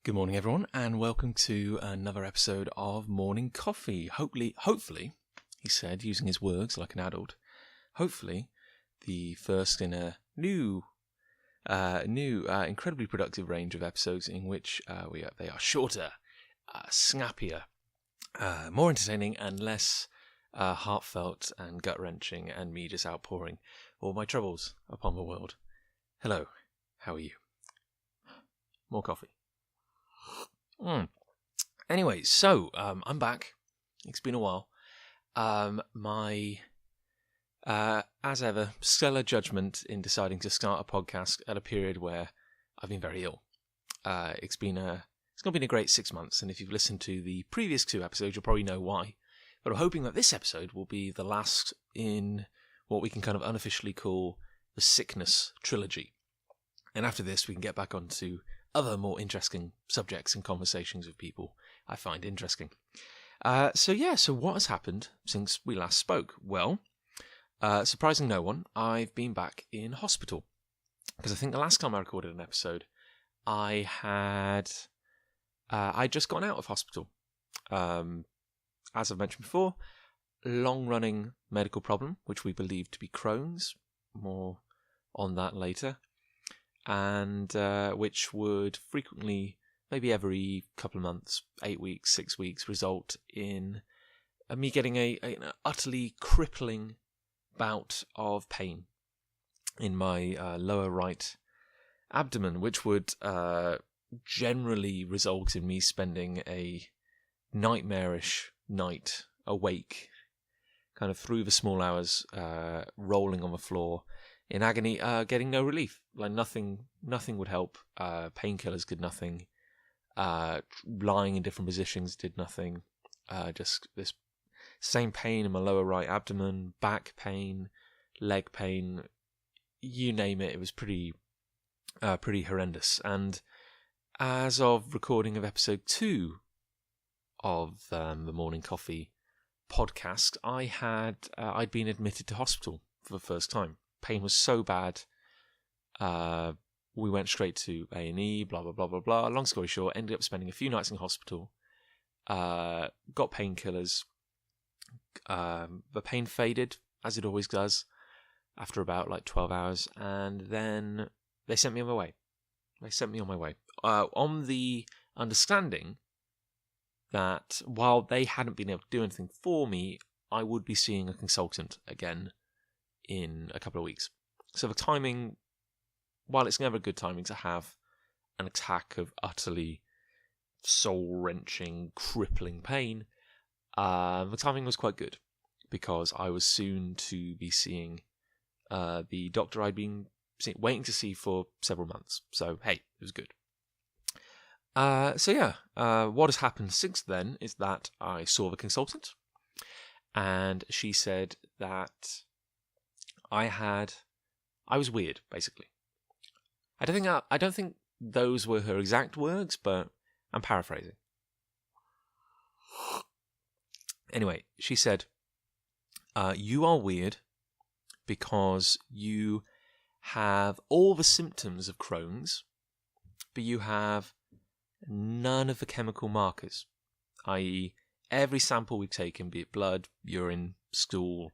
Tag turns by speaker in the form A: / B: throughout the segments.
A: Good morning, everyone, and welcome to another episode of Morning Coffee. Hopefully, he said, using his words like an adult, hopefully the first in a new, incredibly productive range of episodes in which they are shorter, snappier, more entertaining, and less heartfelt and gut-wrenching, and me just outpouring all my troubles upon the world. Hello, how are you? More coffee. Anyway, so I'm back. It's been a while. My as ever, stellar judgment in deciding to start a podcast at a period where I've been very ill. It's not been a great 6 months, and if you've listened to the previous 2 episodes, you'll probably know why. But I'm hoping that this episode will be the last in what we can kind of unofficially call the sickness trilogy. And after this, we can get back onto other more interesting subjects and conversations with people I find interesting. So what has happened since we last spoke? Well, surprising no one, I've been back in hospital. Because I think the last time I recorded an episode, I'd just gotten out of hospital. As I've mentioned before, long-running medical problem, which we believe to be Crohn's. More on that later. And which would frequently, maybe every couple of months, 8 weeks, 6 weeks, result in me getting an utterly crippling bout of pain in my lower right abdomen, which would generally result in me spending a nightmarish night awake, kind of through the small hours, rolling on the floor, in agony, getting no relief. Like nothing would help. Painkillers did nothing. Lying in different positions did nothing. Just this same pain in my lower right abdomen, back pain, leg pain, you name it. It was pretty horrendous. And as of recording of episode 2 of the Morning Coffee podcast, I'd been admitted to hospital for the first time. Pain was so bad, we went straight to A&E, blah, blah, blah, blah, blah. Long story short, ended up spending a few nights in hospital, got painkillers. The pain faded, as it always does, after about 12 hours, and then they sent me on my way. On the understanding that while they hadn't been able to do anything for me, I would be seeing a consultant again in a couple of weeks. So the timing, while it's never a good timing to have an attack of utterly soul-wrenching, crippling pain, the timing was quite good, because I was soon to be seeing the doctor I'd been waiting to see for several months. So, hey, it was good. What has happened since then is that I saw the consultant, and she said that I was weird, basically. I don't think those were her exact words, but I'm paraphrasing. Anyway, she said, you are weird because you have all the symptoms of Crohn's, but you have none of the chemical markers, i.e. every sample we've taken, be it blood, urine, stool,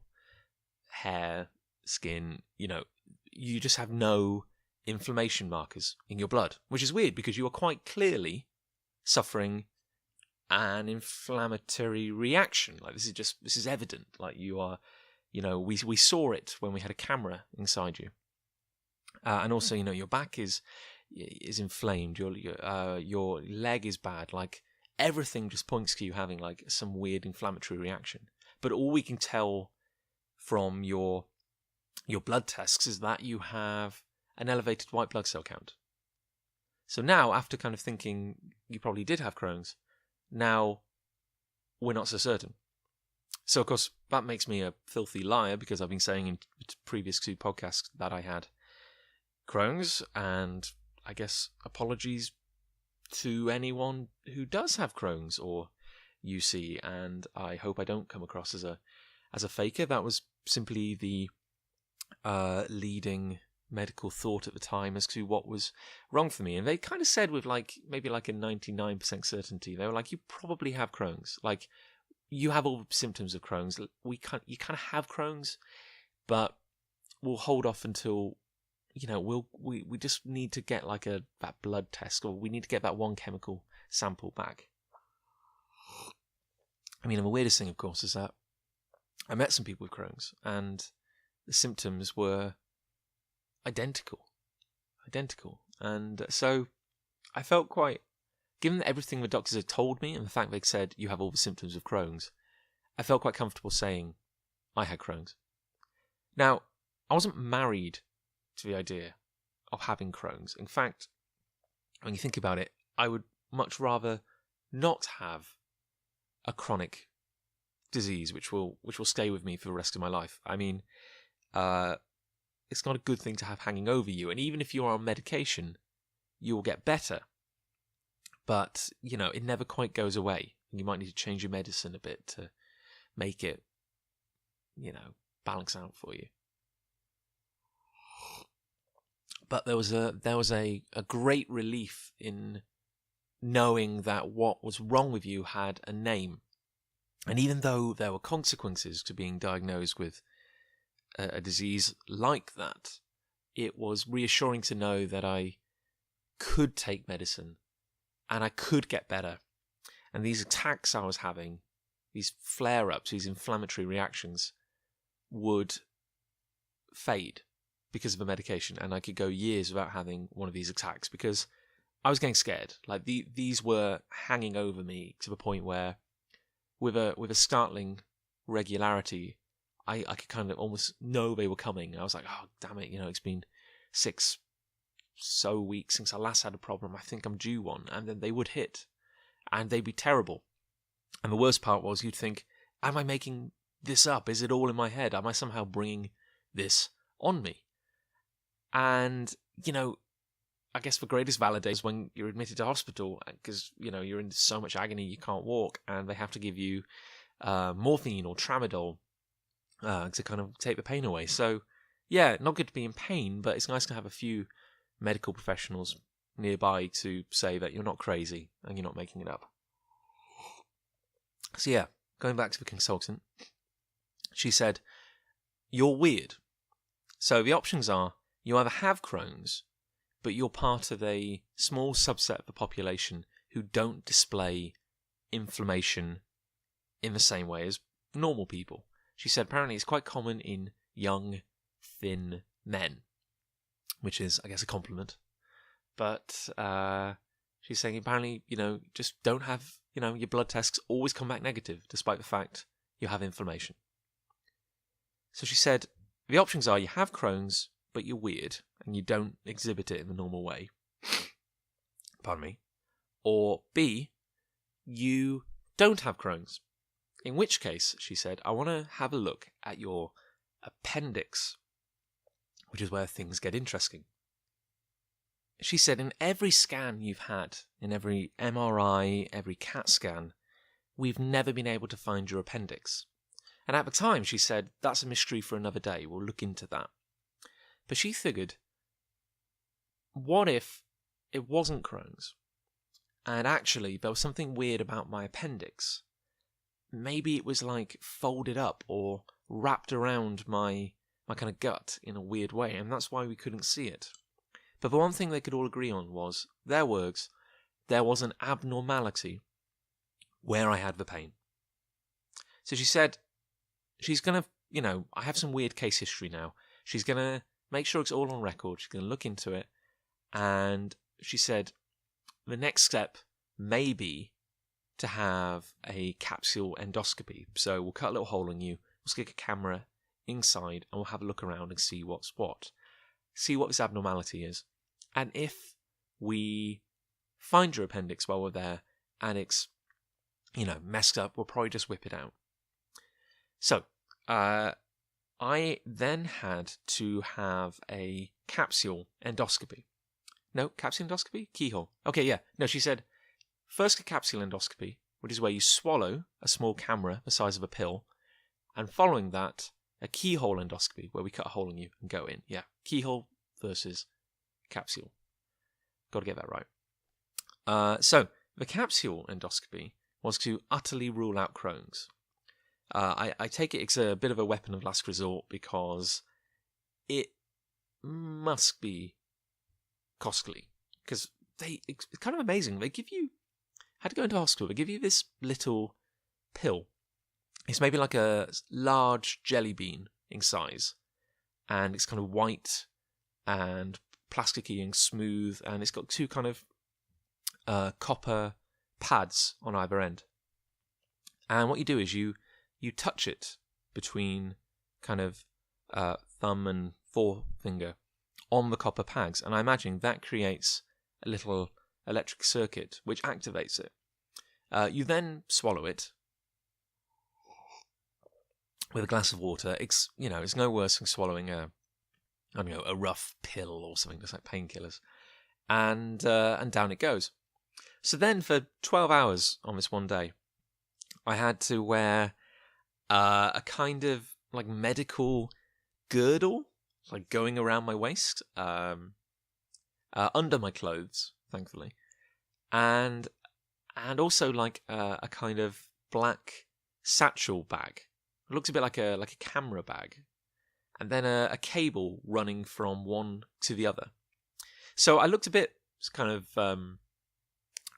A: hair, skin, you just have no inflammation markers in your blood, which is weird because you are quite clearly suffering an inflammatory reaction. This is evident. You are, we saw it when we had a camera inside you, and also your back is inflamed. Your leg is bad. Everything just points to you having some weird inflammatory reaction. But all we can tell from your blood tests is that you have an elevated white blood cell count. So now, after kind of thinking you probably did have Crohn's, now we're not so certain. So, of course, that makes me a filthy liar, because I've been saying in previous 2 podcasts that I had Crohn's, and I guess apologies to anyone who does have Crohn's or UC, and I hope I don't come across as as a faker. That was simply the leading medical thought at the time as to what was wrong for me. And they kind of said with maybe a 99% certainty, they were like, you probably have Crohn's. Like, you have all the symptoms of Crohn's. You kind of have Crohn's, but we'll hold off until, we just need to get that blood test, or we need to get that one chemical sample back. I mean, and the weirdest thing, of course, is that I met some people with Crohn's, and the symptoms were identical. And so I felt quite, given everything the doctors had told me and the fact they'd said you have all the symptoms of Crohn's, I felt quite comfortable saying I had Crohn's. Now, I wasn't married to the idea of having Crohn's. In fact, when you think about it, I would much rather not have a chronic disease which will stay with me for the rest of my life. I mean, it's not a good thing to have hanging over you. And even if you are on medication, you will get better. But, it never quite goes away. You might need to change your medicine a bit to make it, balance out for you. But there was a great relief in knowing that what was wrong with you had a name. And even though there were consequences to being diagnosed with a disease like that, it was reassuring to know that I could take medicine and I could get better. And these attacks I was having, these flare-ups, these inflammatory reactions, would fade because of the medication, and I could go years without having one of these attacks because I was getting scared. These were hanging over me to the point where, with a startling regularity, I could kind of almost know they were coming. I was like, oh, damn it, it's been 6 weeks since I last had a problem. I think I'm due one. And then they would hit, and they'd be terrible. And the worst part was, you'd think, am I making this up? Is it all in my head? Am I somehow bringing this on me? And, I guess the greatest validation is when you're admitted to hospital because, you're in so much agony you can't walk, and they have to give you morphine or tramadol to kind of take the pain away. So, yeah, not good to be in pain, but it's nice to have a few medical professionals nearby to say that you're not crazy and you're not making it up. So, yeah, going back to the consultant, she said, you're weird. So the options are, you either have Crohn's, but you're part of a small subset of the population who don't display inflammation in the same way as normal people. She said apparently it's quite common in young, thin men, which is, I guess, a compliment. But she's saying apparently, just don't have, your blood tests always come back negative, despite the fact you have inflammation. So she said, the options are you have Crohn's, but you're weird, and you don't exhibit it in the normal way. Pardon me. Or B, you don't have Crohn's. In which case, she said, I want to have a look at your appendix, which is where things get interesting. She said, in every scan you've had, in every MRI, every CAT scan, we've never been able to find your appendix. And at the time, she said, that's a mystery for another day. We'll look into that. But she figured, what if it wasn't Crohn's? And actually, there was something weird about my appendix. Maybe it was folded up or wrapped around my kind of gut in a weird way, and that's why we couldn't see it. But the one thing they could all agree on was, their words, there was an abnormality where I had the pain. So she said, she's going to, I have some weird case history now. She's going to make sure it's all on record. She's going to look into it. And she said, the next step may be to have a capsule endoscopy. So we'll cut a little hole in you, we'll stick a camera inside, and we'll have a look around and see what's what. See what this abnormality is. And if we find your appendix while we're there and it's, messed up, we'll probably just whip it out. So, I then had to have a capsule endoscopy. No, capsule endoscopy? Keyhole. Okay, yeah. No, she said, first a capsule endoscopy, which is where you swallow a small camera the size of a pill, And following that, a keyhole endoscopy, where we cut a hole in you and go in. Yeah, keyhole versus capsule. Got to get that right. So, the capsule endoscopy was to utterly rule out Crohn's. I take it's a bit of a weapon of last resort because it must be costly. Because it's kind of amazing. They give you, had to go into hospital, they give you this little pill. It's maybe like a large jelly bean in size. And it's kind of white and plasticky and smooth. And it's got two kind of copper pads on either end. And what you do is you touch it between kind of thumb and forefinger on the copper pads. And I imagine that creates a little electric circuit which activates it. You then swallow it with a glass of water. It's no worse than swallowing a rough pill or something, just like painkillers. And down it goes. So then for 12 hours on this one day, I had to wear a kind of like medical girdle, like going around my waist, under my clothes, thankfully, and also like a kind of black satchel bag. It looks a bit like a camera bag, and then a cable running from one to the other. So I looked a bit kind of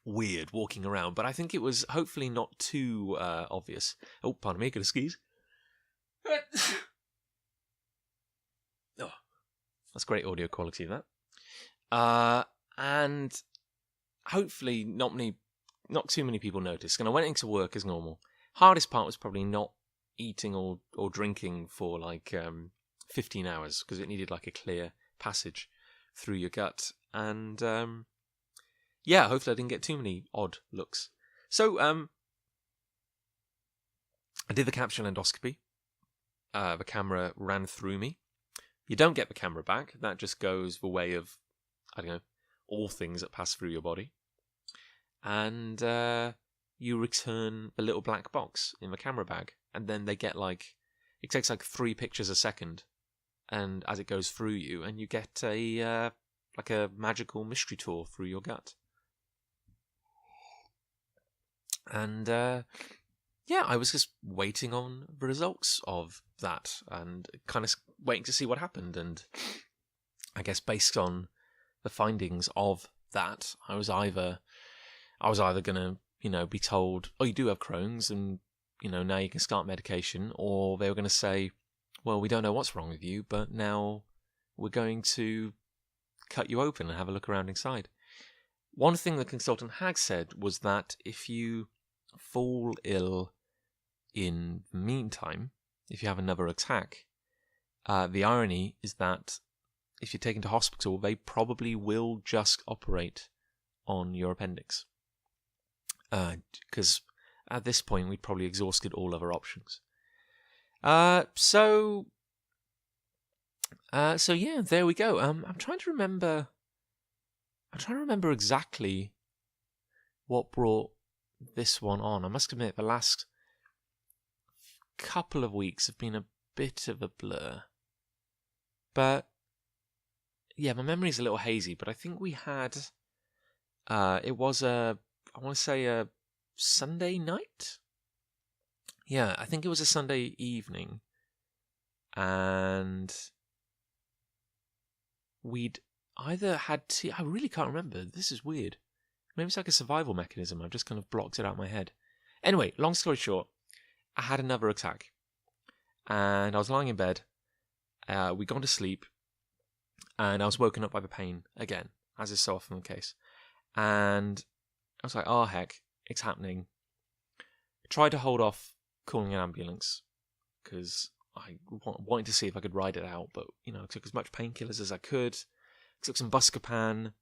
A: weird walking around, but I think it was hopefully not too obvious. Oh, pardon me, gonna sneeze. Oh, that's great audio quality, that. And hopefully not too many people noticed. And I went into work as normal. Hardest part was probably not eating or drinking for like 15 hours because it needed like a clear passage through your gut. And yeah, hopefully I didn't get too many odd looks. So I did the capsule endoscopy. The camera ran through me. You don't get the camera back. That just goes the way of, I don't know, all things that pass through your body. And you return the little black box in the camera bag. And then they get it takes 3 pictures a second. And as it goes through you, and you get a magical mystery tour through your gut. And yeah, I was just waiting on the results of that and kind of waiting to see what happened. And I guess based on the findings of that, I was either going to, be told, oh, you do have Crohn's and, now you can start medication, or they were going to say, well, we don't know what's wrong with you, but now we're going to cut you open and have a look around inside. One thing the consultant had said was that if you fall ill in the meantime, if you have another attack, the irony is that if you're taken to hospital, they probably will just operate on your appendix. Because at this point, we'd probably exhausted all other options. So yeah, there we go. I'm trying to remember exactly what brought this one on. I must admit, the last couple of weeks have been a bit of a blur. But yeah, my memory's a little hazy, but I think we had it was I want to say a Sunday night? Yeah, I think it was a Sunday evening. And we'd either had tea. I really can't remember. This is weird. Maybe it's like a survival mechanism. I've just kind of blocked it out of my head. Anyway, long story short, I had another attack. And I was lying in bed. We'd gone to sleep. And I was woken up by the pain again, as is so often the case. And I was like, oh, heck, it's happening. Tried to hold off calling an ambulance because I wanted to see if I could ride it out. But, I took as much painkillers as I could. Took some Buscopan.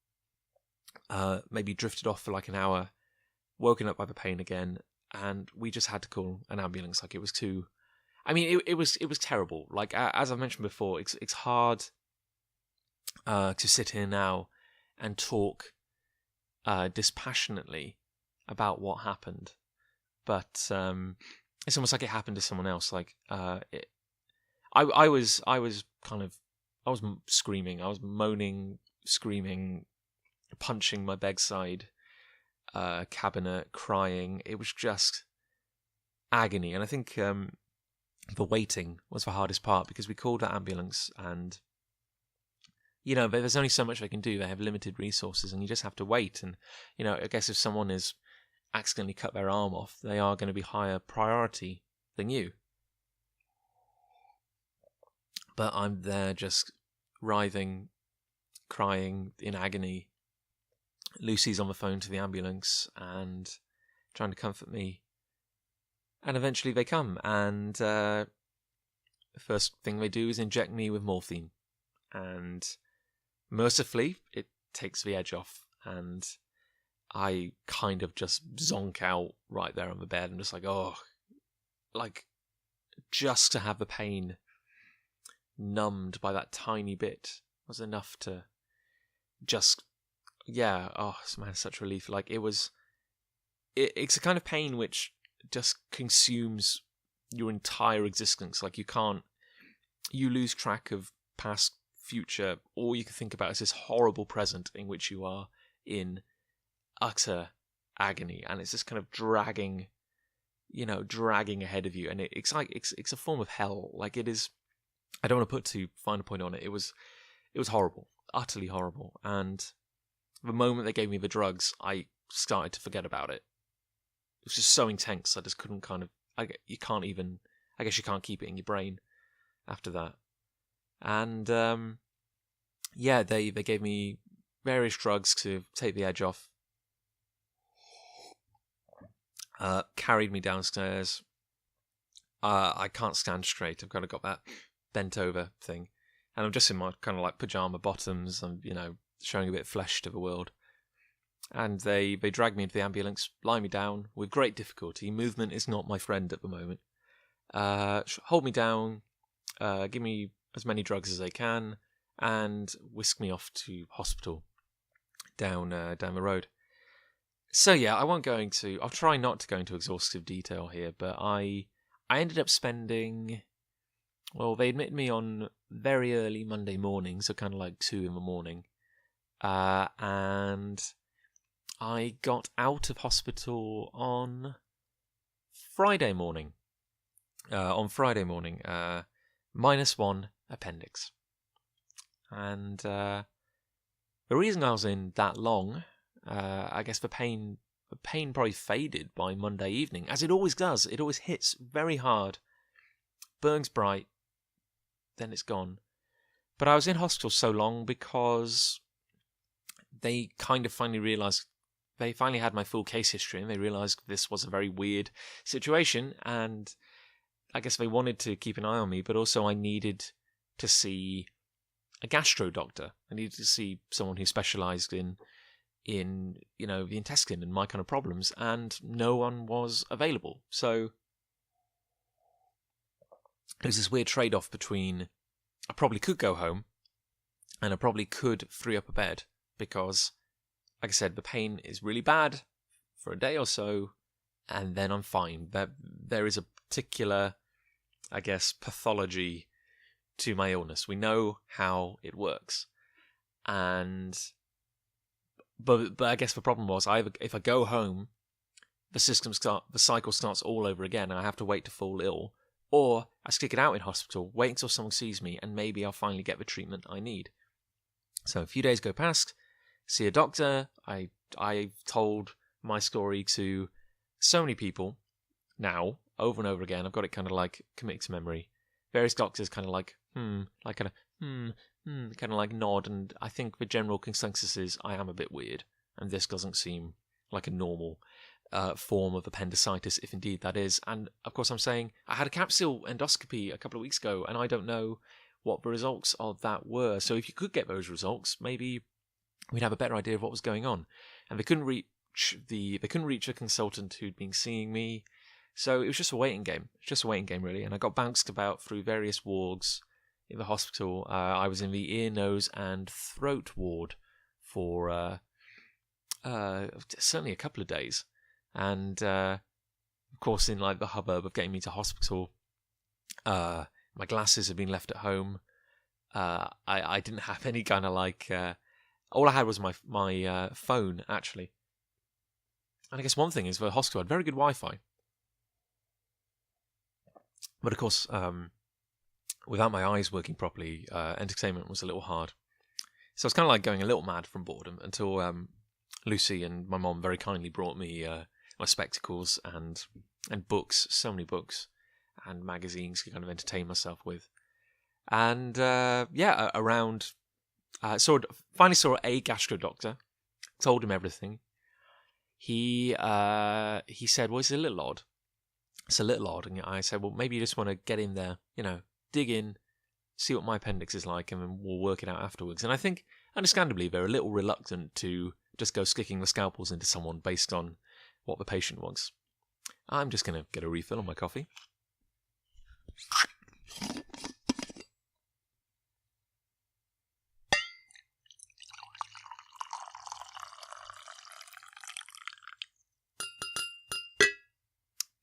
A: Maybe drifted off for like an hour. Woken up by the pain again. And we just had to call an ambulance. Like, it was too... I mean, it was terrible. Like, as I mentioned before, it's hard to sit here now and talk dispassionately about what happened. But it's almost like it happened to someone else. Like I was screaming, I was moaning, screaming, punching my bedside cabinet, crying. It was just agony, and I think the waiting was the hardest part, because we called that ambulance, and there's only so much they can do. They have limited resources, and you just have to wait. And I guess if someone is accidentally cut their arm off, they are going to be higher priority than you. But I'm there just writhing, crying in agony. Lucy's on the phone to the ambulance and trying to comfort me. And eventually they come, and the first thing they do is inject me with morphine. And mercifully, it takes the edge off, and I kind of just zonk out right there on the bed. I'm just like, just to have the pain numbed by that tiny bit was enough to just, man, such relief. Like, it's a kind of pain which just consumes your entire existence. Like, you lose track of past, future. All you can think about is this horrible present in which you are in utter agony, and it's just kind of dragging ahead of you, and it's a form of hell. Like, it is. I don't want to put too fine a point on it. It was horrible, utterly horrible. And the moment they gave me the drugs, I started to forget about it. It was just so intense. I just couldn't I guess you can't keep it in your brain after that. And they gave me various drugs to take the edge off. Carried me downstairs. I can't stand straight. I've kind of got that bent over thing, and I'm just in my kind of like pajama bottoms. I'm showing a bit of flesh to the world. And they dragged me into the ambulance, lie me down with great difficulty. Movement is not my friend at the moment. Hold me down, give me as many drugs as they can, and whisk me off to hospital down the road. So yeah, I'll try not to go into exhaustive detail here, but I ended up spending, they admitted me on very early Monday morning, so kind of like 2 a.m, and I got out of hospital on Friday morning. -1 appendix. And the reason I was in that long, I guess the pain probably faded by Monday evening, as it always does. It always hits very hard, burns bright, then it's gone. But I was in hospital so long because they kind of finally realised, they finally had my full case history, and they realised this was a very weird situation, and I guess they wanted to keep an eye on me, but also I needed to see a gastro doctor. I needed to see someone who specialised in the intestine and my kind of problems, and no one was available. So it was this weird trade-off between I probably could go home and I probably could free up a bed, because, like I said, the pain is really bad for a day or so, and then I'm fine. There is a particular, I guess, pathology to my illness. We know how it works. But I guess the problem was, if I go home, the cycle starts all over again, and I have to wait to fall ill, or I stick it out in hospital, wait until someone sees me, and maybe I'll finally get the treatment I need. So a few days go past, see a doctor. I've told my story to so many people now, over and over again. I've got it kind of like committed to memory. Various doctors kind of like, kind of like nod, and I think the general consensus is I am a bit weird, and this doesn't seem like a normal form of appendicitis, if indeed that is. And of course I'm saying I had a capsule endoscopy a couple of weeks ago, and I don't know what the results of that were. So if you could get those results, maybe we'd have a better idea of what was going on. And they couldn't reach a consultant who'd been seeing me. So it was just a waiting game. Really. And I got bounced about through various wards in the hospital. I was in the ear, nose, and throat ward for certainly a couple of days. And of course, in like the hubbub of getting me to hospital, my glasses had been left at home. I didn't have any kind of like. All I had was my phone, actually. And I guess one thing is, the hospital had very good Wi-Fi. But of course, without my eyes working properly, entertainment was a little hard. So I was kind of like going a little mad from boredom until Lucy and my mom very kindly brought me my spectacles and books, so many books and magazines to kind of entertain myself with. And around, finally saw a gastro doctor, told him everything. He said, well, it's a little odd. It's a little odd. And I said, well, maybe you just want to get in there, dig in, see what my appendix is like, and then we'll work it out afterwards. And I think, understandably, they're a little reluctant to just go sticking the scalpels into someone based on what the patient wants. I'm just going to get a refill on my coffee.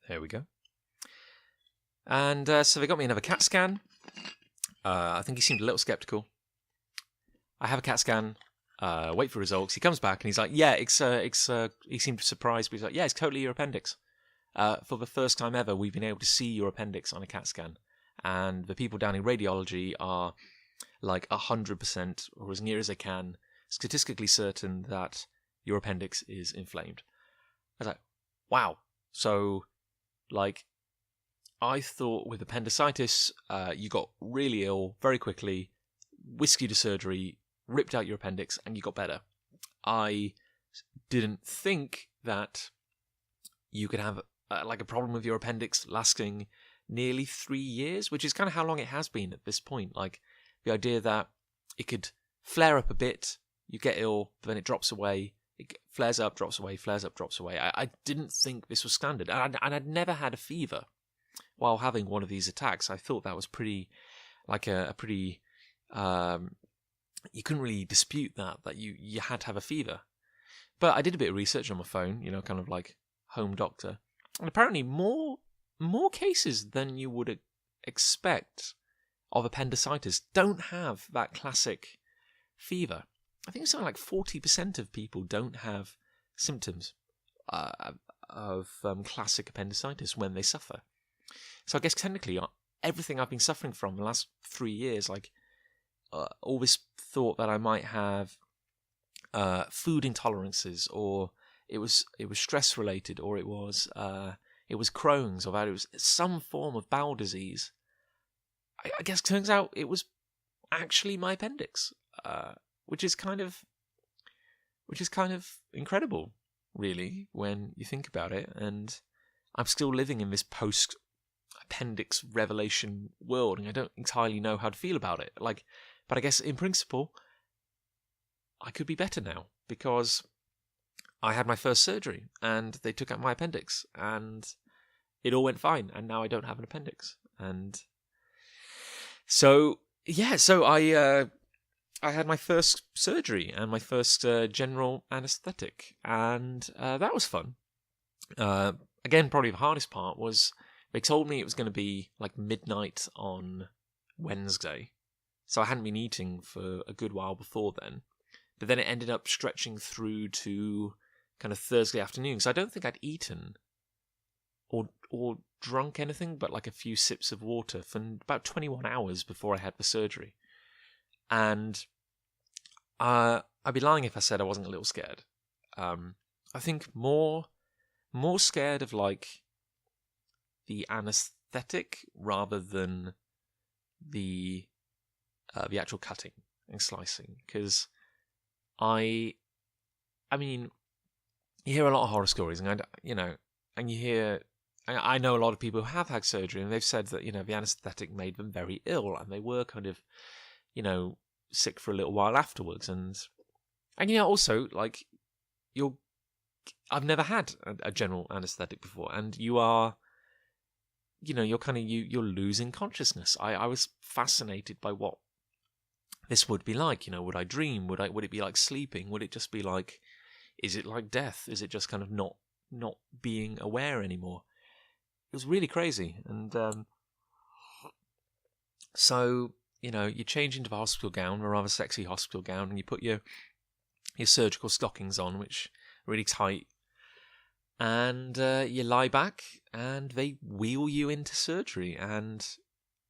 A: There we go. And so they got me another CAT scan. I think he seemed a little skeptical. I have a CAT scan, wait for results. He comes back and he's like, yeah, he seemed surprised, but he's like, yeah, it's totally your appendix. For the first time ever, we've been able to see your appendix on a CAT scan. And the people down in radiology are like 100%, or as near as they can, statistically certain that your appendix is inflamed. I was like, wow. So, like, I thought with appendicitis, you got really ill very quickly, whisked you to surgery, ripped out your appendix, and you got better. I didn't think that you could have like a problem with your appendix lasting nearly 3 years, which is kind of how long it has been at this point. Like, the idea that it could flare up a bit, you get ill, but then it drops away, it flares up, drops away, flares up, drops away. I didn't think this was standard, and I'd never had a fever while having one of these attacks. I thought that was pretty, like a pretty, you couldn't really dispute that you had to have a fever. But I did a bit of research on my phone, kind of like home doctor, and apparently more cases than you would expect of appendicitis don't have that classic fever. I think it's something like 40% of people don't have symptoms of classic appendicitis when they suffer. So I guess technically, everything I've been suffering from the last 3 years, like all this thought that I might have food intolerances, or it was stress related, or it was Crohn's, or that it was some form of bowel disease. I guess turns out it was actually my appendix, which is kind of incredible, really, when you think about it. And I'm still living in this post-appendix revelation world, and I don't entirely know how to feel about it. But I guess in principle, I could be better now, because I had my first surgery, and they took out my appendix, and it all went fine, and now I don't have an appendix. And so I had my first surgery and my first general anaesthetic, and that was fun. Again, probably the hardest part was they told me it was going to be like midnight on Wednesday, so I hadn't been eating for a good while before then. But then it ended up stretching through to kind of Thursday afternoon, so I don't think I'd eaten or drunk anything but like a few sips of water for about 21 hours before I had the surgery. And I'd be lying if I said I wasn't a little scared. I think more scared of like the anaesthetic rather than the actual cutting and slicing, because I mean, you hear a lot of horror stories, and and you hear. I know a lot of people who have had surgery, and they've said that the anaesthetic made them very ill, and they were kind of sick for a little while afterwards, and also like I've never had a general anaesthetic before, and you are you're losing consciousness. I was fascinated by what this would be like. Would I dream? Would it be like sleeping? Would it just be like, is it like death? Is it just kind of not being aware anymore? was really crazy. And so, you change into the hospital gown, a rather sexy hospital gown, and you put your surgical stockings on, which are really tight, and you lie back, and they wheel you into surgery, and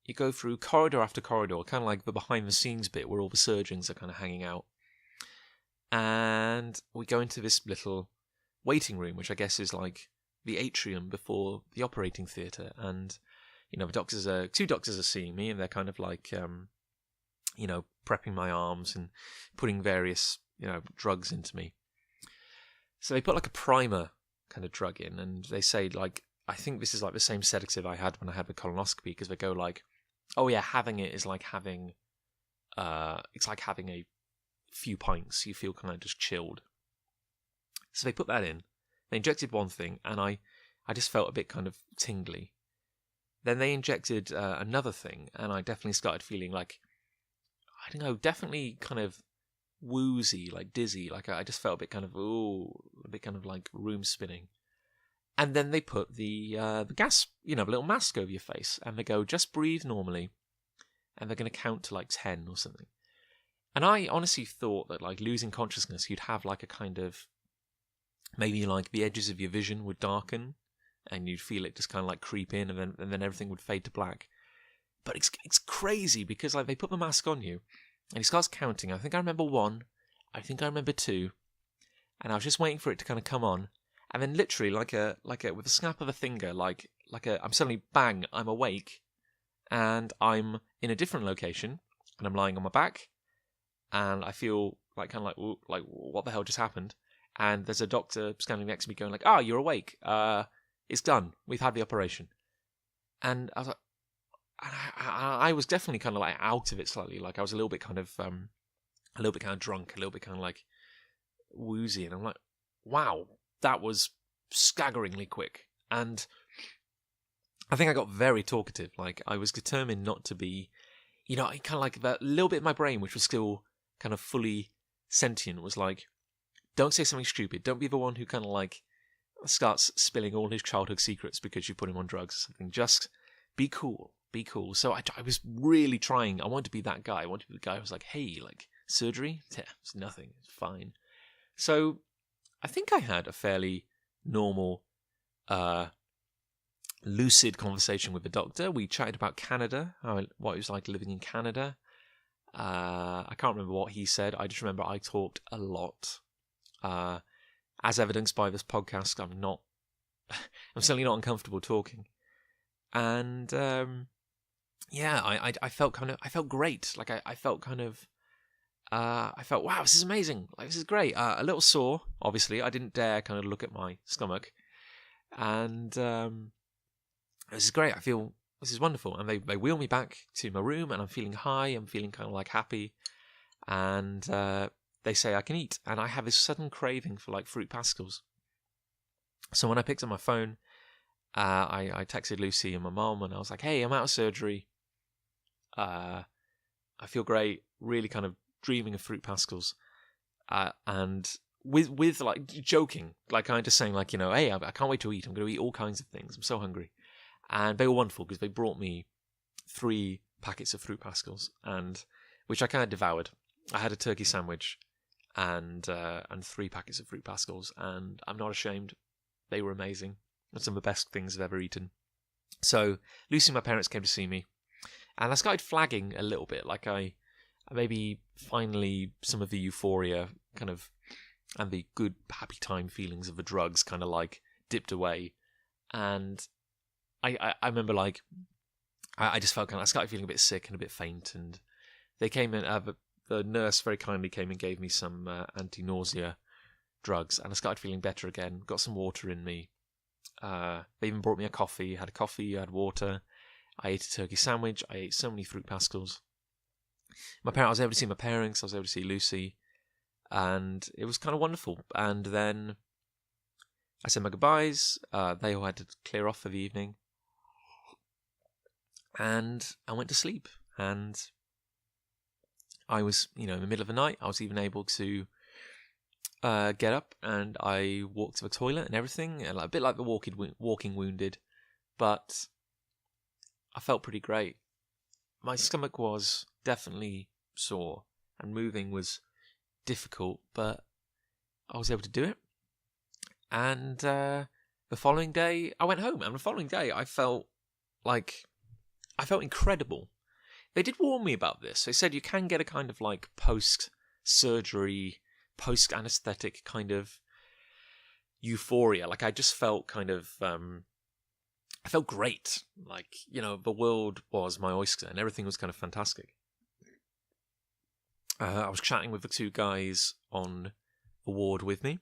A: you go through corridor after corridor, kind of like the behind-the-scenes bit where all the surgeons are kind of hanging out. And we go into this little waiting room, which I guess is like the atrium before the operating theatre, and the two doctors are seeing me, and they're kind of like prepping my arms and putting various drugs into me. So they put like a primer kind of drug in, and they say, like, I think this is like the same sedative I had when I had the colonoscopy, because they go like, oh yeah, having it is like having it's like having a few pints. You feel kind of just chilled. So they put that in. They injected one thing, and I just felt a bit kind of tingly. Then they injected another thing, and I definitely started feeling like, I don't know, definitely kind of woozy, like dizzy. Like I just felt a bit kind of, a bit kind of like room spinning. And then they put the gas, the little mask over your face, and they go, just breathe normally, and they're going to count to like 10 or something. And I honestly thought that, like, losing consciousness, you'd have like a kind of, maybe like the edges of your vision would darken, and you'd feel it just kind of like creep in, and then everything would fade to black. But it's crazy, because like they put the mask on you, and he starts counting. I think I remember 1, I think I remember 2, and I was just waiting for it to kind of come on, and then literally like a with a snap of a finger, I'm suddenly, bang, I'm awake, and I'm in a different location, and I'm lying on my back, and I feel like kind of like what the hell just happened? And there's a doctor standing next to me going like, you're awake. It's done. We've had the operation. And I was like, I was definitely kind of like out of it slightly. Like I was a little bit kind of drunk, a little bit kind of like woozy. And I'm like, wow, that was staggeringly quick. And I think I got very talkative. Like I was determined not to be, I kind of like that little bit of my brain, which was still kind of fully sentient, was like, don't say something stupid. Don't be the one who kind of like starts spilling all his childhood secrets because you put him on drugs or something. Just be cool. Be cool. So I was really trying. I wanted to be that guy. I wanted to be the guy who was like, hey, like, surgery? Yeah, it's nothing. It's fine. So I think I had a fairly normal, lucid conversation with the doctor. We chatted about Canada, what it was like living in Canada. I can't remember what he said. I just remember I talked a lot. As evidenced by this podcast, I'm certainly not uncomfortable talking. And I felt great. Like I felt kind of, I felt, wow, this is amazing. Like this is great. A little sore, obviously. I didn't dare kind of look at my stomach. And this is great. I feel this is wonderful. And they wheel me back to my room, and I'm feeling high. I'm feeling kind of like happy. And they say I can eat, and I have this sudden craving for like fruit pastilles. So when I picked up my phone, I texted Lucy and my mom, and I was like, "Hey, I'm out of surgery. I feel great. Really kind of dreaming of fruit pastilles." And with like joking, like kind of just saying like, hey, I can't wait to eat. I'm going to eat all kinds of things. I'm so hungry. And they were wonderful because they brought me 3 packets of fruit pastilles, and which I kind of devoured. I had a turkey sandwich and 3 packets of fruit pastilles, and I'm not ashamed. They were amazing. And some of the best things I've ever eaten. So Lucy and my parents came to see me, and I started flagging a little bit. Like I maybe finally some of the euphoria kind of and the good happy time feelings of the drugs kind of like dipped away, and I remember like I just felt I started feeling a bit sick and a bit faint, and they came in. The nurse very kindly came and gave me some anti-nausea drugs, and I started feeling better again. Got some water in me. They even brought me a coffee. Had a coffee, I had water. I ate a turkey sandwich. I ate so many fruit pastilles. I was able to see my parents. I was able to see Lucy, and it was kind of wonderful. And then I said my goodbyes. They all had to clear off for the evening, and I went to sleep. And I was, in the middle of the night, I was even able to get up, and I walked to the toilet and everything, and a bit like the Walking Wounded, but I felt pretty great. My stomach was definitely sore, and moving was difficult, but I was able to do it. And the following day, I went home, and the following day, I felt incredible. They did warn me about this. They said you can get a kind of like post-surgery, post-anesthetic kind of euphoria. Like I just felt kind of, I felt great. Like, the world was my oyster and everything was kind of fantastic. I was chatting with the two guys on the ward with me.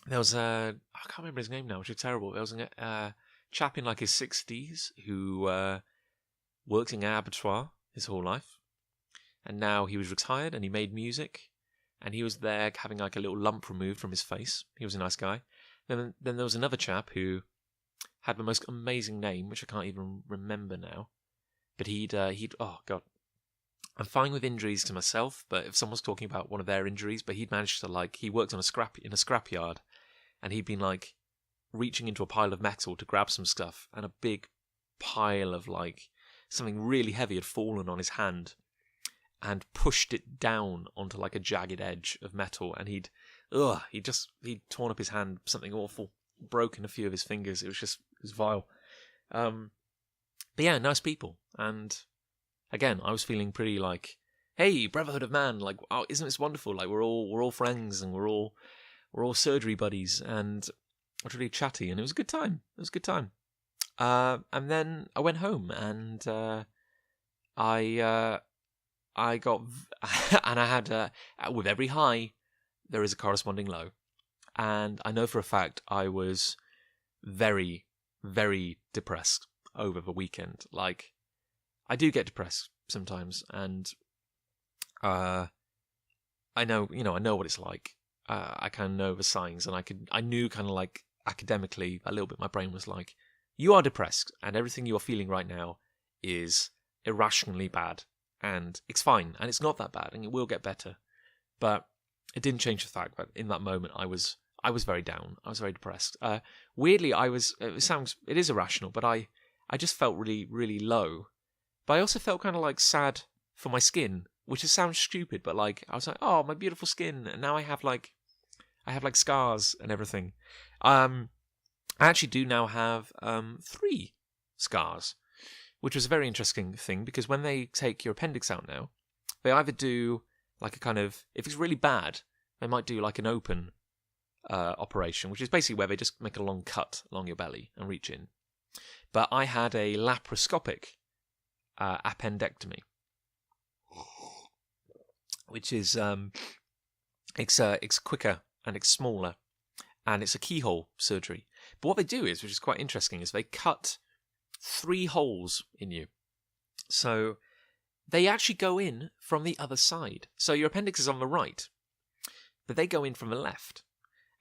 A: There was I can't remember his name now, which is terrible. There was a chap in like his 60s who worked in an abattoir his whole life. And now he was retired and he made music. And he was there having like a little lump removed from his face. He was a nice guy. Then there was another chap who had the most amazing name, which I can't even remember now. But he'd oh God. I'm fine with injuries to myself, but if someone's talking about one of their injuries, but he'd managed to he worked in a scrapyard, and he'd been reaching into a pile of metal to grab some stuff, and a big pile of something really heavy had fallen on his hand and pushed it down onto a jagged edge of metal, and he'd torn up his hand, something awful, broken a few of his fingers. It was vile. But yeah, nice people. And again, I was feeling pretty hey, brotherhood of man, oh, isn't this wonderful? We're all friends, and we're all surgery buddies, and it was really chatty, and it was a good time. And then I went home, and I got, and I had, with every high, there is a corresponding low. And I know for a fact I was very, very depressed over the weekend. I do get depressed sometimes, and I know what it's like. I kind of know the signs, and I knew kind of academically a little bit. My brain was like, you are depressed, and everything you are feeling right now is irrationally bad. And it's fine, and it's not that bad, and it will get better. But it didn't change the fact that in that moment I was very down. I was very depressed. Weirdly, it is irrational, but I just felt really, really low. But I also felt kind of sad for my skin, which sounds stupid, but I was like, oh, my beautiful skin, and now I have scars and everything. I actually do now have 3 scars, which was a very interesting thing, because when they take your appendix out now, they either do a kind of, if it's really bad, they might do an open operation, which is basically where they just make a long cut along your belly and reach in. But I had a laparoscopic appendectomy, which is it's quicker and it's smaller, and it's a keyhole surgery. But what they do is, which is quite interesting, is they cut 3 holes in you. So they actually go in from the other side. So your appendix is on the right, but they go in from the left.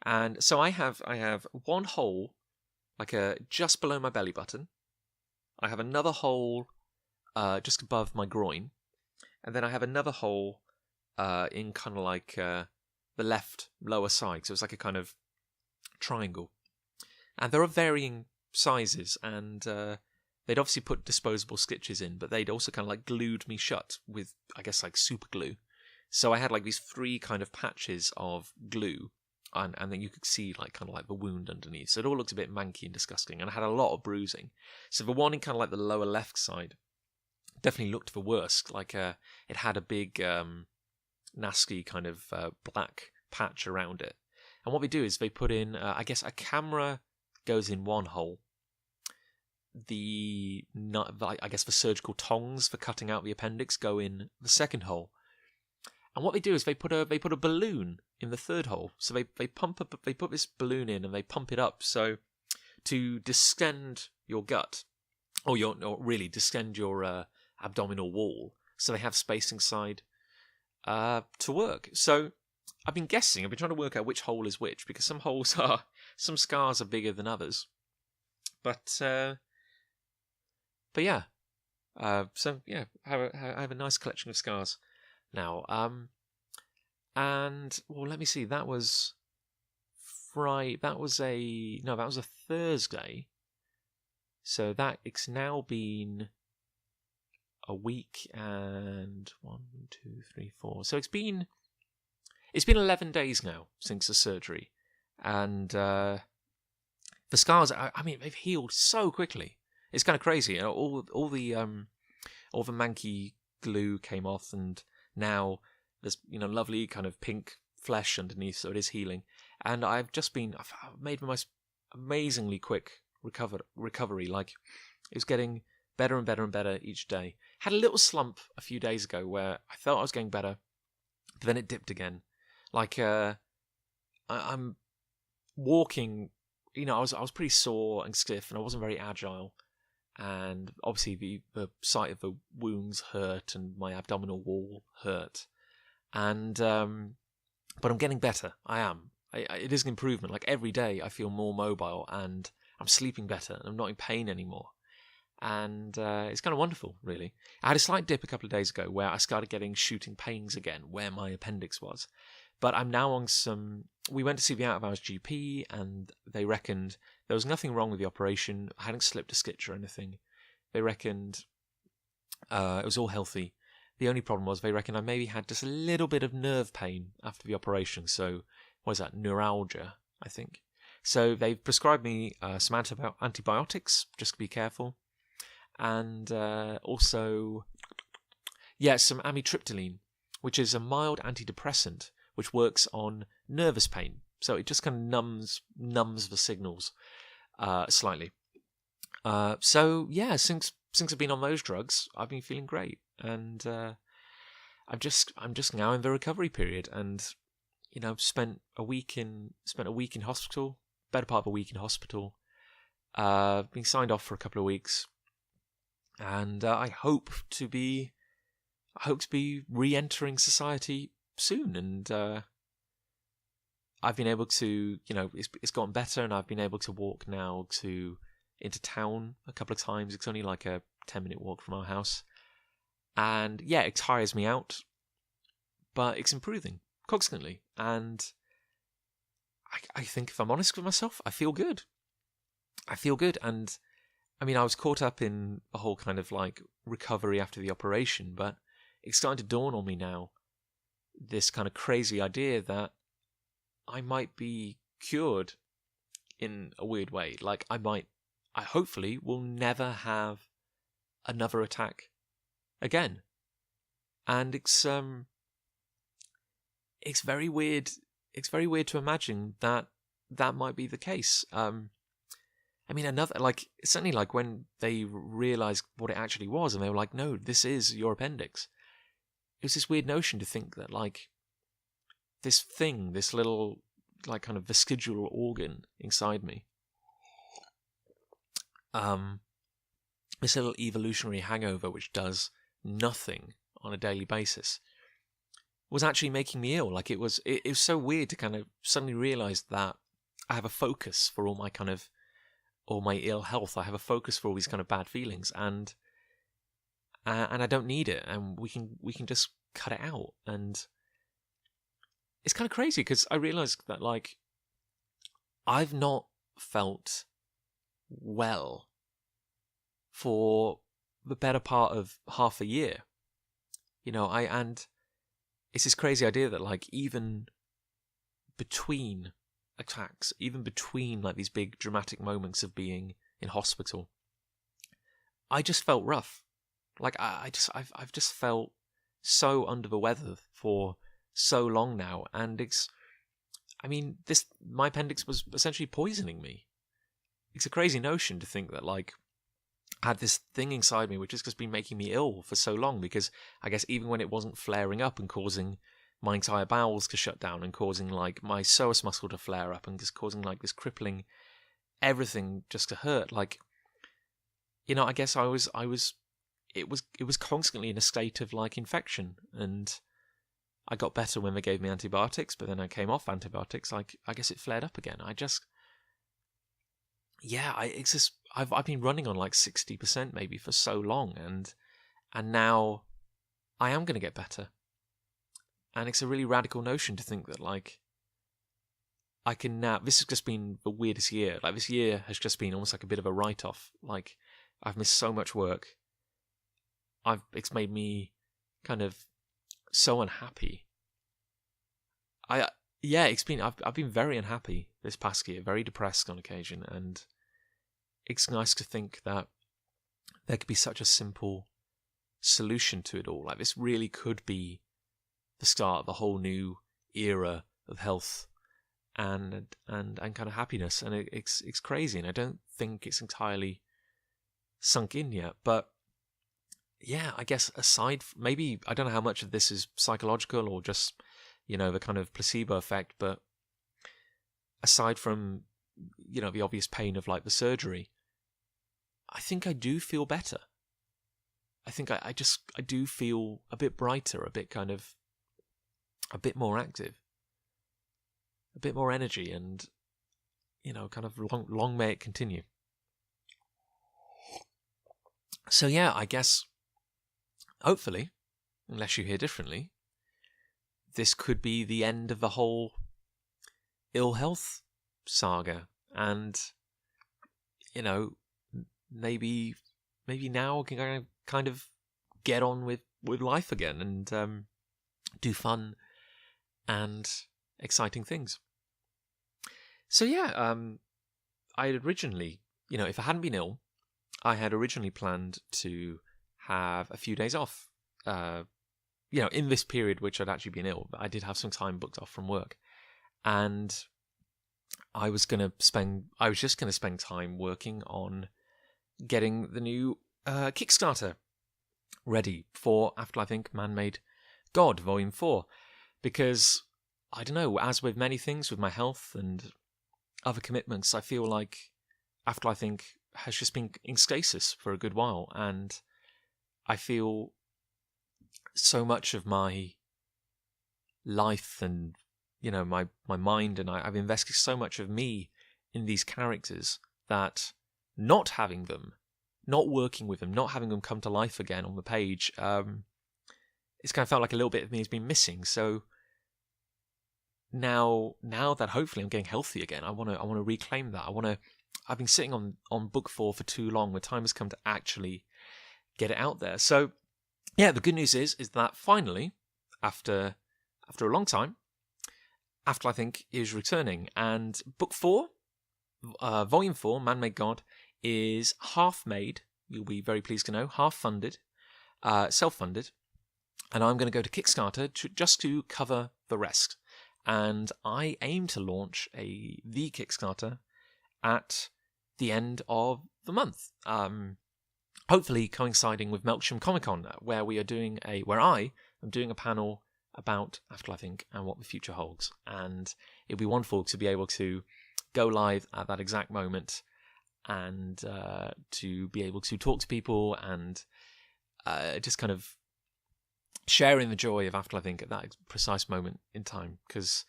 A: And so I have 1 hole, just below my belly button. I have another hole just above my groin, and then I have another hole in kind of the left lower side. So it's a kind of triangle. And there are varying sizes, and they'd obviously put disposable stitches in, but they'd also kind of glued me shut with, I guess, super glue. So I had these 3 kind of patches of glue, and then you could see kind of the wound underneath. So it all looked a bit manky and disgusting, and I had a lot of bruising. So the one in kind of the lower left side definitely looked the worst. It had a big nasty kind of black patch around it. And what they do is they put in, I guess, a camera goes in 1 hole. The surgical tongs for cutting out the appendix go in the 2nd hole. And what they do is they put a balloon in the 3rd hole. So they put this balloon in and they pump it up, so to distend your gut, or really distend your abdominal wall, so they have space inside to work. So I've been trying to work out which hole is which, because some scars are bigger than others. But yeah. So yeah, I have a nice collection of scars now. And well, let me see. That was Friday. That was a Thursday. So it's now been a week and 1, 2, 3, 4. So it's been 11 days now since the surgery, and the scars. I mean, they've healed so quickly. It's kind of crazy. You know, all the manky glue came off, and now there's lovely kind of pink flesh underneath, so it is healing. And I've made the most amazingly quick recovery. Like, it was getting better and better and better each day. Had a little slump a few days ago where I felt I was getting better, but then it dipped again. Like, I'm walking. I was pretty sore and stiff, and I wasn't very agile. And obviously the sight of the wounds hurt, and my abdominal wall hurt. And but I'm getting better. I am. It is an improvement. Like, every day I feel more mobile, and I'm sleeping better, and I'm not in pain anymore. And it's kind of wonderful, really. I had a slight dip a couple of days ago where I started getting shooting pains again where my appendix was. But I'm now on some... We went to see the out-of-hours GP, and they reckoned there was nothing wrong with the operation. I hadn't slipped a stitch or anything. They reckoned it was all healthy. The only problem was they reckoned I maybe had just a little bit of nerve pain after the operation. So, what is that? Neuralgia, I think. So they've prescribed me some antibiotics, just to be careful. And also, some amitriptyline, which is a mild antidepressant, which works on nervous pain. So it just kind of numbs the signals slightly. Since I've been on those drugs, I've been feeling great, and I'm just now in the recovery period, and spent a week in hospital, better part of a week in hospital. Been signed off for a couple of weeks, and I hope to be re-entering society soon, and I've been able to, it's gotten better, and I've been able to walk now into town a couple of times. It's only like a 10-minute walk from our house, and it tires me out, but it's improving constantly, and I think, if I'm honest with myself, I feel good, and I mean, I was caught up in a whole kind of like recovery after the operation, but it's starting to dawn on me now, this kind of crazy idea that I might be cured in a weird way. Like, I hopefully will never have another attack again. And it's very weird. It's very weird to imagine that might be the case. I mean, certainly like when they realized what it actually was, and they were like, no, this is your appendix. It was this weird notion to think that, like, this thing, this little, like, kind of vestigial organ inside me, this little evolutionary hangover which does nothing on a daily basis, was actually making me ill. Like, it was so weird to kind of suddenly realize that I have a focus for all my ill health. I have a focus for all these kind of bad feelings, and I don't need it, and we can just cut it out. And it's kind of crazy, because I realized that, like, I've not felt well for the better part of half a year. And it's this crazy idea that, like, even between attacks, even between like these big dramatic moments of being in hospital, I just felt rough. Like, I've just felt so under the weather for so long now, and my appendix was essentially poisoning me. It's a crazy notion to think that, like, I had this thing inside me which has just been making me ill for so long, because I guess even when it wasn't flaring up and causing my entire bowels to shut down, and causing like my psoas muscle to flare up, and just causing like this crippling everything just to hurt, like, I guess it was constantly in a state of like infection, and I got better when they gave me antibiotics, but then I came off antibiotics. Like, I guess it flared up again. I've been running on like 60% maybe for so long, and now I am going to get better. And it's a really radical notion to think that, like, I can now. This has just been the weirdest year. Like, this year has just been almost like a bit of a write-off. Like, I've missed so much work. It's made me kind of so unhappy. I've been very unhappy this past year, very depressed on occasion, and it's nice to think that there could be such a simple solution to it all. Like, this really could be the start of a whole new era of health and kind of happiness, and it's crazy, and I don't think it's entirely sunk in yet. But yeah, I guess aside, maybe I don't know how much of this is psychological or just, you know, the kind of placebo effect, but aside from, you know, the obvious pain of like the surgery, I think I do feel better. I think I do feel a bit brighter, a bit more active, a bit more energy, and, you know, kind of long may it continue. So yeah, I guess, hopefully, unless you hear differently, this could be the end of the whole ill health saga, and, you know, maybe now I can kind of get on with life again and do fun and exciting things. So yeah, I had originally, you know, if I hadn't been ill, I had originally planned to have a few days off, you know, in this period which I'd actually been ill. I did have some time booked off from work, and I was just going to spend time working on getting the new Kickstarter ready for After I Think Man-Made God Volume 4, because I don't know, as with many things with my health and other commitments, I feel like After I Think has just been in stasis for a good while, and I feel so much of my life and, you know, my mind, and I've invested so much of me in these characters that not having them, not working with them, not having them come to life again on the page, it's kind of felt like a little bit of me has been missing. So now that hopefully I'm getting healthy again, I want to reclaim that. I've been sitting on book 4 for too long. The time has come to actually get it out there. So yeah, the good news is that finally, after a long time, After I Think is returning, and book 4, volume 4, Man-Made God, is half made. You'll be very pleased to know, half funded, self-funded, and I'm going to go to Kickstarter just to cover the rest. And I aim to launch the Kickstarter at the end of the month, hopefully coinciding with Melksham Comic Con, where I am doing a panel about After I Think and what the future holds. And it'd be wonderful to be able to go live at that exact moment, and to be able to talk to people and just kind of sharing the joy of After I Think at that precise moment in time, because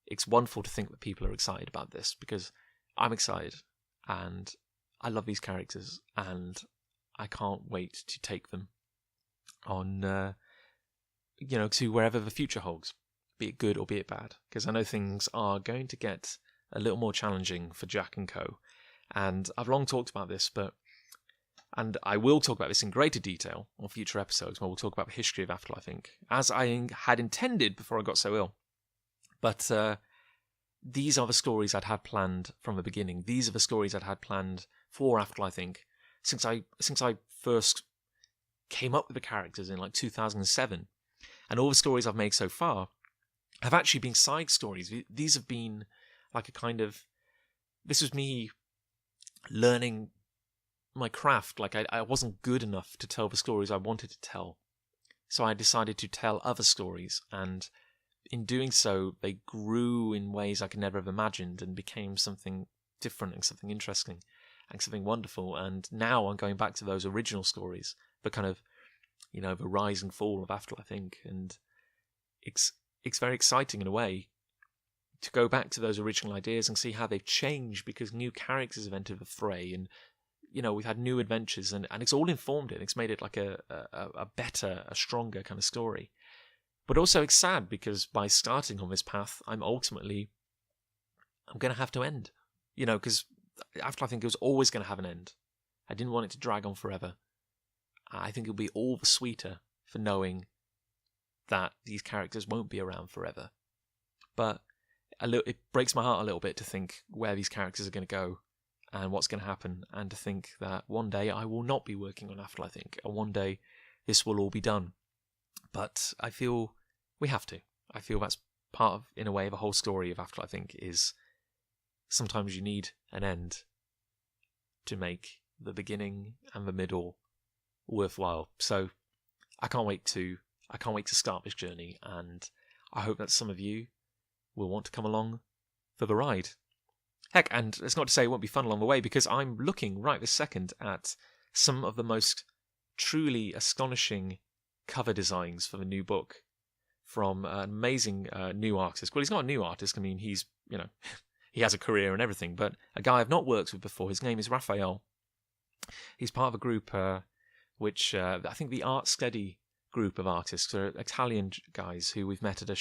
A: it's wonderful to think that people are excited about this, because I'm excited and I love these characters, and I can't wait to take them on, you know, to wherever the future holds, be it good or be it bad, because I know things are going to get a little more challenging for Jack and Co. And I've long talked about this, and I will talk about this in greater detail on future episodes, where we'll talk about the history of After I Think, as I had intended before I got so ill. But these are the stories I'd had planned from the beginning. These are the stories I'd had planned for After I Think since I first came up with the characters in like 2007. And all the stories I've made so far have actually been side stories. These have been like this was me learning my craft. Like, I wasn't good enough to tell the stories I wanted to tell, so I decided to tell other stories, and in doing so they grew in ways I could never have imagined and became something different and something interesting and something wonderful. And now I'm going back to those original stories, but kind of, you know, the rise and fall of After I Think, and it's very exciting in a way to go back to those original ideas and see how they've changed, because new characters have entered the fray, and, you know, we've had new adventures, and it's all informed it. It's made it like a better, a stronger kind of story. But also it's sad, because by starting on this path, I'm ultimately I'm going to have to end. Because Afterlife, I think it was always going to have an end. I didn't want it to drag on forever. I think it'll be all the sweeter for knowing that these characters won't be around forever. But it breaks my heart a little bit to think where these characters are going to go and what's going to happen, and to think that one day I will not be working on Afterlife, and one day this will all be done. But I feel we have to. I feel that's part of, in a way, the whole story of Afterlife, is sometimes you need an end to make the beginning and the middle worthwhile. So I can't wait to start this journey, and I hope that some of you will want to come along for the ride. Heck, and it's not to say it won't be fun along the way, because I'm looking right this second at some of the most truly astonishing cover designs for the new book from an amazing new artist. Well, he's not a new artist. I mean, he's, he has a career and everything, but a guy I've not worked with before. His name is Raphael. He's part of a group which I think the Art Steady group of artists. They're Italian guys who we've met at a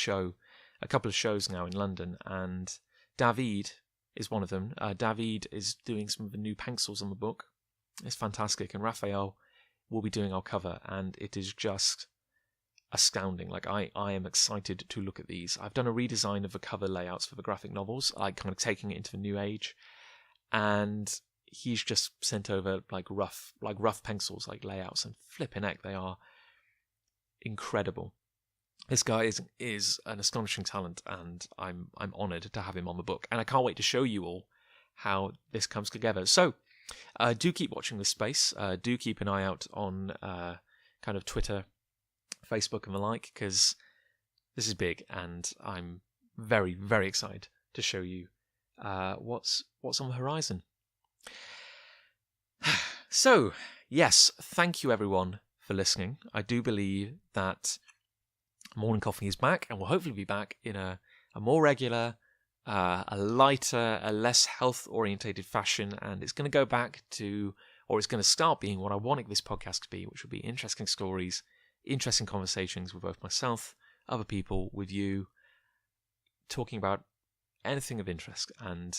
A: couple of shows now in London, and David is one of them. David is doing some of the new pencils on the book. It's fantastic, and Raphael will be doing our cover, and it is just astounding. Like, I am excited to look at these. I've done a redesign of the cover layouts for the graphic novels, like kind of taking it into the new age, and he's just sent over like rough pencils, like layouts, and flipping heck, they are incredible. This guy is an astonishing talent, and I'm honoured to have him on the book, and I can't wait to show you all how this comes together. So do keep watching this space. Do keep an eye out on kind of Twitter, Facebook, and the like, because this is big, and I'm very, very excited to show you what's on the horizon. So, yes, thank you everyone for listening. I do believe that Morning Coffee is back, and will hopefully be back in a more regular, a lighter, a less health-orientated fashion, and it's going to go back to, or it's going to start being what I wanted this podcast to be, which would be interesting stories, interesting conversations with both myself, other people, with you, talking about anything of interest, and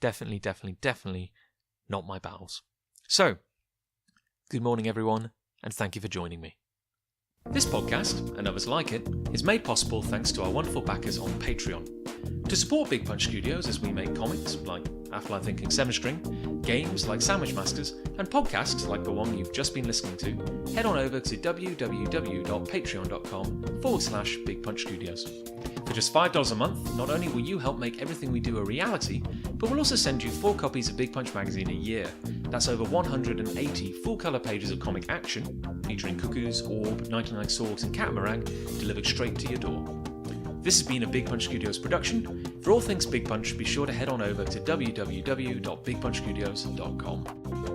A: definitely not my bowels. So, good morning everyone, and thank you for joining me. This podcast, and others like it, is made possible thanks to our wonderful backers on Patreon. To support Big Punch Studios as we make comics like Afterlife Thinking 7-String, games like Sandwich Masters, and podcasts like the one you've just been listening to, head on over to www.patreon.com/Big Punch Studios. For just $5 a month, not only will you help make everything we do a reality, but we'll also send you 4 copies of Big Punch magazine a year. That's over 180 full-colour pages of comic action, featuring Cuckoos, Orb, 99 Swords, and Catamaran, delivered straight to your door. This has been a Big Punch Studios production. For all things Big Punch, be sure to head on over to www.bigpunchstudios.com.